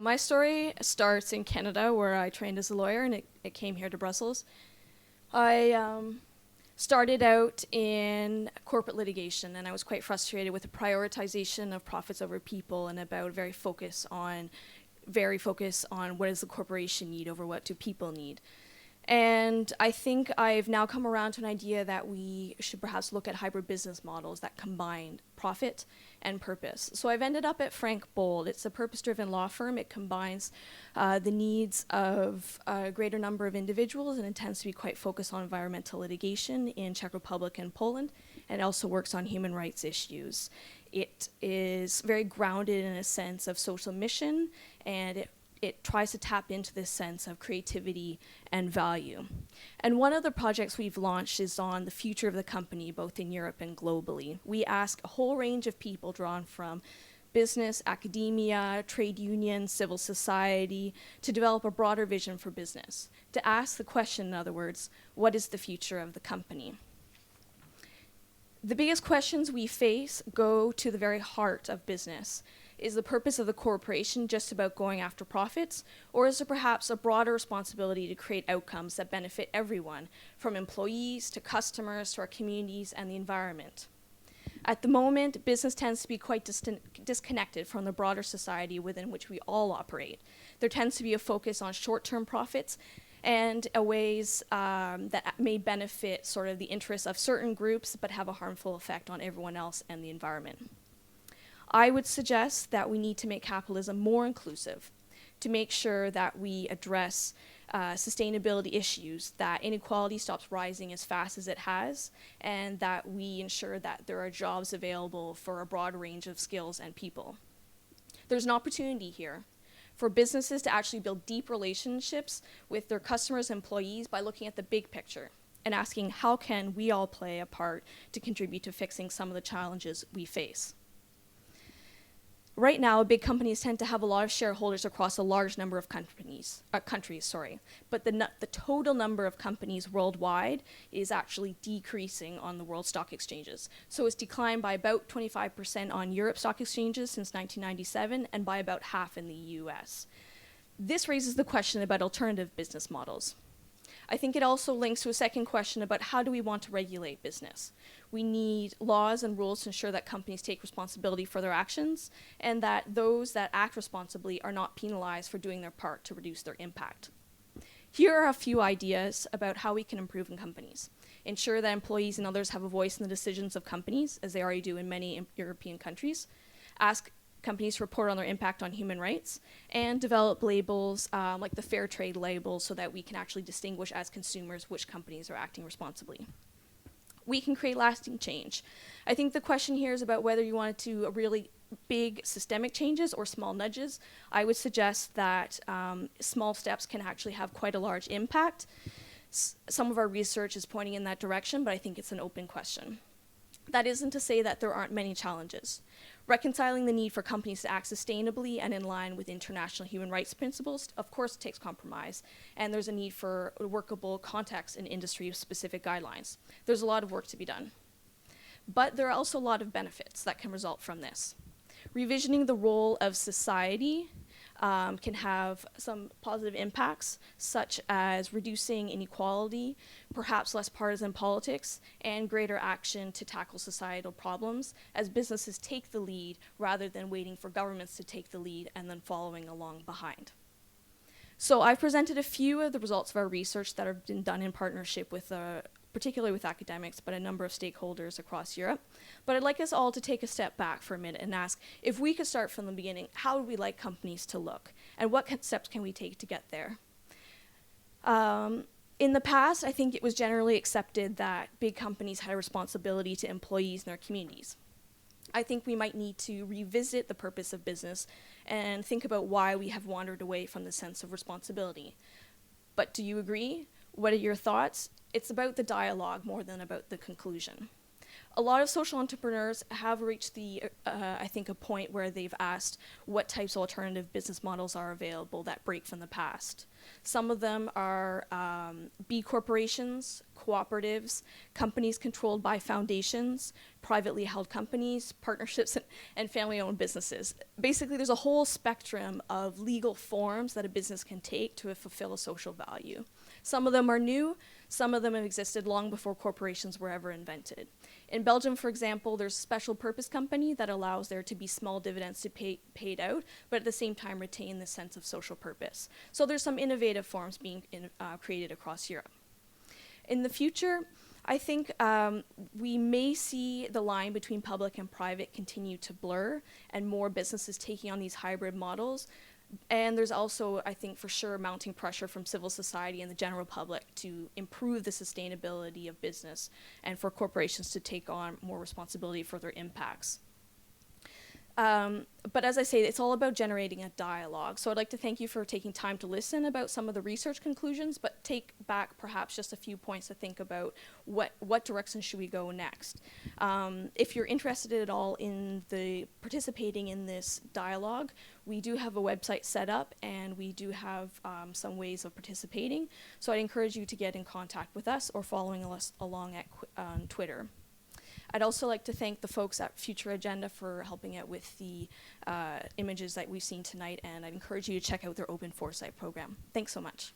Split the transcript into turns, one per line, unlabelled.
My story starts in Canada, where I trained as a lawyer, and it came here to Brussels. I started out in corporate litigation, and I was quite frustrated with the prioritization of profits over people, and about very focus on what does the corporation need over what do people need. And I think I've now come around to an idea that we should perhaps look at hybrid business models that combine profit and purpose. So I've ended up at Frank Bold. It's a purpose-driven law firm. It combines the needs of a greater number of individuals, and it tends to be quite focused on environmental litigation in Czech Republic and Poland, and also works on human rights issues. It is very grounded in a sense of social mission, and it tries to tap into this sense of creativity and value. And one of the projects we've launched is on the future of the company, both in Europe and globally. We ask a whole range of people drawn from business, academia, trade unions, civil society, to develop a broader vision for business. To ask the question, in other words, what is the future of the company? The biggest questions we face go to the very heart of business. Is the purpose of the corporation just about going after profits, or is there perhaps a broader responsibility to create outcomes that benefit everyone, from employees to customers to our communities and the environment? At the moment, business tends to be quite disconnected from the broader society within which we all operate. There tends to be a focus on short-term profits and ways that may benefit sort of the interests of certain groups but have a harmful effect on everyone else and the environment. I would suggest that we need to make capitalism more inclusive, to make sure that we address sustainability issues, that inequality stops rising as fast as it has, and that we ensure that there are jobs available for a broad range of skills and people. There's an opportunity here for businesses to actually build deep relationships with their customers and employees by looking at the big picture and asking how can we all play a part to contribute to fixing some of the challenges we face. Right now, big companies tend to have a lot of shareholders across a large number of countries, but the total number of companies worldwide is actually decreasing on the world stock exchanges. So it's declined by about 25% on Europe stock exchanges since 1997, and by about half in the US. This raises the question about alternative business models. I think it also links to a second question about how do we want to regulate business. We need laws and rules to ensure that companies take responsibility for their actions, and that those that act responsibly are not penalized for doing their part to reduce their impact. Here are a few ideas about how we can improve in companies. Ensure that employees and others have a voice in the decisions of companies, as they already do in many European countries. Ask companies to report on their impact on human rights, and develop labels like the fair trade label so that we can actually distinguish as consumers which companies are acting responsibly. We can create lasting change. I think the question here is about whether you want to do a really big systemic changes or small nudges. I would suggest that small steps can actually have quite a large impact. Some of our research is pointing in that direction, but I think it's an open question. That isn't to say that there aren't many challenges. Reconciling the need for companies to act sustainably and in line with international human rights principles, of course, takes compromise, and there's a need for workable context and industry-specific guidelines. There's a lot of work to be done. But there are also a lot of benefits that can result from this. Revisioning the role of society can have some positive impacts, such as reducing inequality, perhaps less partisan politics, and greater action to tackle societal problems as businesses take the lead rather than waiting for governments to take the lead and then following along behind. So I've presented a few of the results of our research that have been done in partnership with particularly with academics, but a number of stakeholders across Europe. But I'd like us all to take a step back for a minute and ask, if we could start from the beginning, how would we like companies to look? And what steps can we take to get there? In the past, I think it was generally accepted that big companies had a responsibility to employees and their communities. I think we might need to revisit the purpose of business and think about why we have wandered away from the sense of responsibility. But do you agree? What are your thoughts? It's about the dialogue more than about the conclusion. A lot of social entrepreneurs have reached I think, a point where they've asked what types of alternative business models are available that break from the past. Some of them are B corporations, cooperatives, companies controlled by foundations, privately held companies, partnerships, and family-owned businesses. Basically, there's a whole spectrum of legal forms that a business can take to fulfill a social value. Some of them are new, some of them have existed long before corporations were ever invented. In Belgium, for example, there's a special purpose company that allows there to be small dividends to paid out, but at the same time retain the sense of social purpose. So there's some innovative forms being created across Europe. In the future, I think we may see the line between public and private continue to blur, and more businesses taking on these hybrid models. And there's also, I think, for sure, mounting pressure from civil society and the general public to improve the sustainability of business and for corporations to take on more responsibility for their impacts. But as I say, it's all about generating a dialogue. So I'd like to thank you for taking time to listen about some of the research conclusions, but take back perhaps just a few points to think about what direction should we go next. If you're interested at all in participating in this dialogue, we do have a website set up and we do have some ways of participating. So I'd encourage you to get in contact with us or following us along on Twitter. I'd also like to thank the folks at Future Agenda for helping out with the images that we've seen tonight, and I'd encourage you to check out their Open Foresight program. Thanks so much.